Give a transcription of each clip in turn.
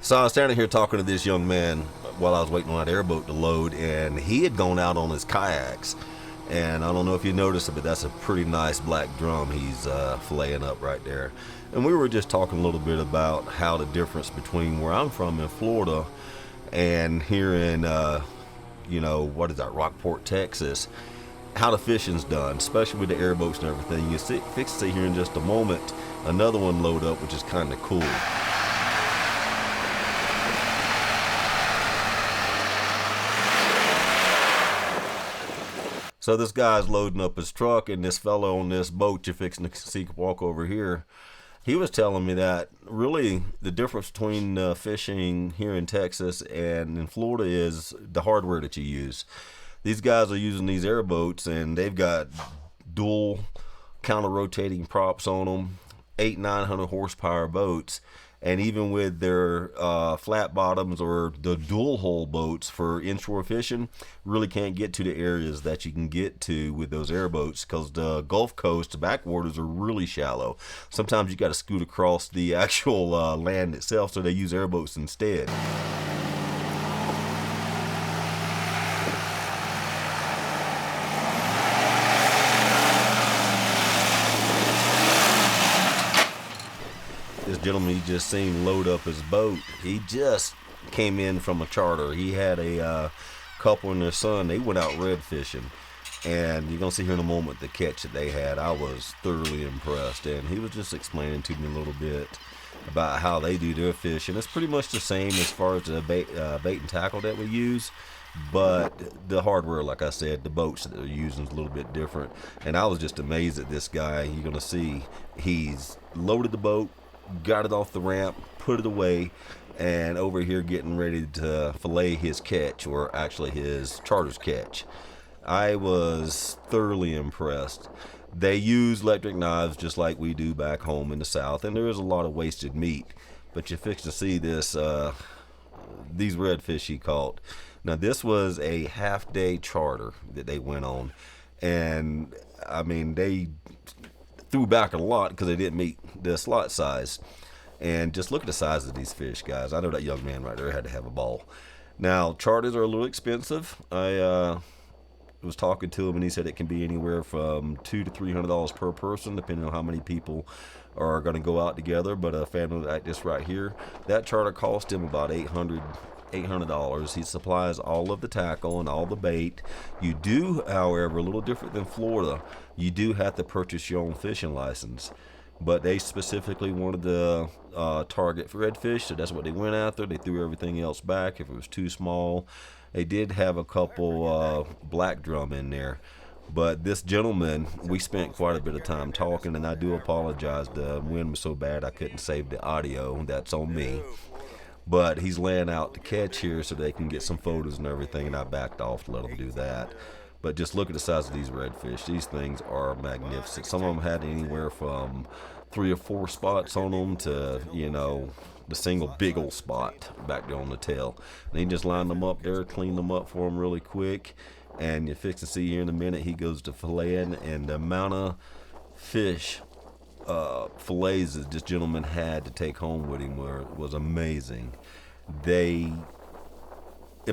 So I was standing here talking to this young man while I was waiting on that airboat to load, and he had gone out on his kayaks. And I don't know if you noticed it, but that's a pretty nice black drum he's filleting up right there. And we were just talking a little bit about how the difference between where I'm from in Florida and here in, what is that, Rockport, Texas, how the fishing's done, especially with the airboats and everything. You fix to see here in just a moment another one load up, which is kind of cool. So this guy's loading up his truck, and this fellow on this boat you're fixing to see walk over here, he was telling me that really the difference between fishing here in Texas and in Florida is the hardware that you use. These guys are using these airboats, and they've got dual counter-rotating props on them, 900 horsepower boats. And even with their flat bottoms or the dual hull boats for inshore fishing, really can't get to the areas that you can get to with those airboats, because the Gulf Coast, the backwaters are really shallow. Sometimes you got to scoot across the actual land itself, so they use airboats instead. This gentleman you just seen load up his boat, he just came in from a charter. He had a couple and their son. They went out red fishing, and you're gonna see here in a moment the catch that they had. I was thoroughly impressed, and he was just explaining to me a little bit about how they do their fishing. It's pretty much the same as far as the bait and tackle that we use, but the hardware, like I said, the boats that they're using is a little bit different. And I was just amazed at this guy. You're gonna see he's loaded the boat, got it off the ramp, put it away, and over here getting ready to fillet his catch, or actually his charter's catch. I was thoroughly impressed. They use electric knives just like we do back home in the South, and there is a lot of wasted meat. But you fix to see this, these redfish he caught. Now this was a half-day charter that they went on, and I mean they threw back a lot because they didn't meet the slot size. And just look at the size of these fish, guys. I know that young man right there had to have a ball. Now, charters are a little expensive. I was talking to him, and he said it can be anywhere from $200 to $300 per person, depending on how many people are going to go out together. But a family like this right here, that charter cost him about $800. He supplies all of the tackle and all the bait. You do, however, a little different than Florida, you do have to purchase your own fishing license. But they specifically wanted to target for redfish, so that's what they went after. They threw everything else back if it was too small. They did have a couple black drum in there. But this gentleman, we spent quite a bit of time talking, and I do apologize. The wind was so bad I couldn't save the audio. That's on me. But he's laying out the catch here so they can get some photos and everything, and I backed off to let him do that. But just look at the size of these redfish. These things are magnificent. Some of them had anywhere from 3 or 4 spots on them to, the single big old spot back there on the tail. And he just lined them up there, cleaned them up for him really quick. And you fix to see here in a minute, he goes to filleting, and the amount of fish fillets that this gentleman had to take home with him was amazing. In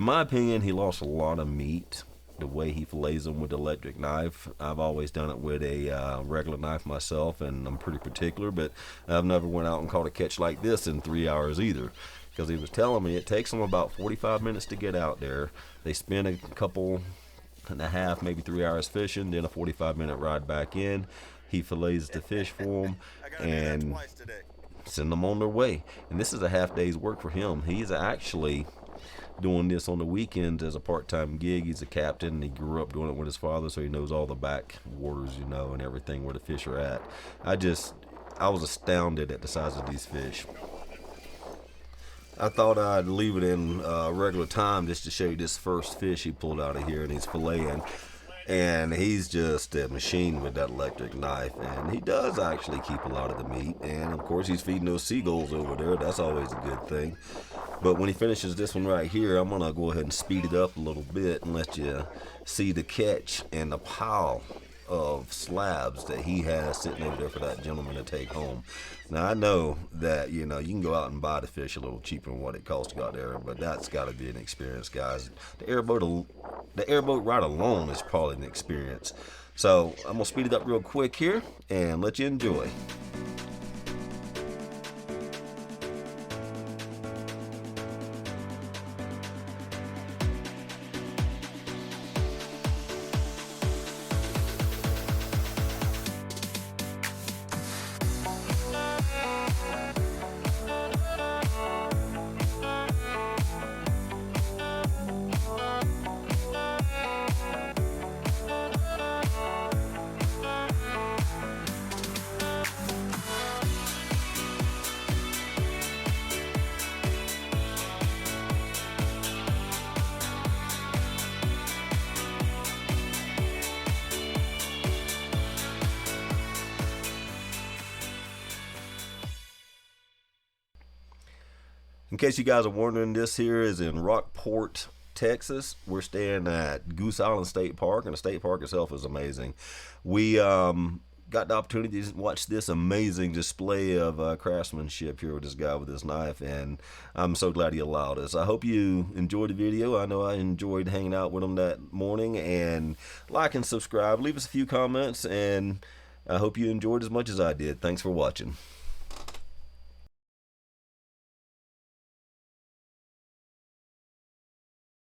my opinion, he lost a lot of meat the way he fillets them with the electric knife. I've always done it with a regular knife myself, and I'm pretty particular, but I've never went out and caught a catch like this in 3 hours either, because he was telling me it takes them about 45 minutes to get out there. They spend a couple and a half, maybe 3 hours fishing, then a 45-minute ride back in. He fillets the fish for them and send them on their way. And this is a half day's work for him. He's actually doing this on the weekends as a part-time gig. He's a captain. He grew up doing it with his father, so he knows all the backwaters, and everything where the fish are at. I was astounded at the size of these fish. I thought I'd leave it in regular time just to show you this first fish he pulled out of here, and he's filleting. And he's just a machine with that electric knife, and he does actually keep a lot of the meat. And of course he's feeding those seagulls over there. That's always a good thing. But when he finishes this one right here, I'm gonna go ahead and speed it up a little bit and let you see the catch and the pile of slabs that he has sitting over there for that gentleman to take home. Now I know that you can go out and buy the fish a little cheaper than what it costs to go out there, but that's got to be an experience, guys. The airboat ride alone is probably an experience. So I'm gonna speed it up real quick here and let you enjoy. In case you guys are wondering, this here is in Rockport, Texas. We're staying at Goose Island State Park, and the state park itself is amazing. We got the opportunity to watch this amazing display of craftsmanship here with this guy with his knife, and I'm so glad he allowed us. I hope you enjoyed the video. I know I enjoyed hanging out with him that morning, and like and subscribe. Leave us a few comments, and I hope you enjoyed as much as I did. Thanks for watching.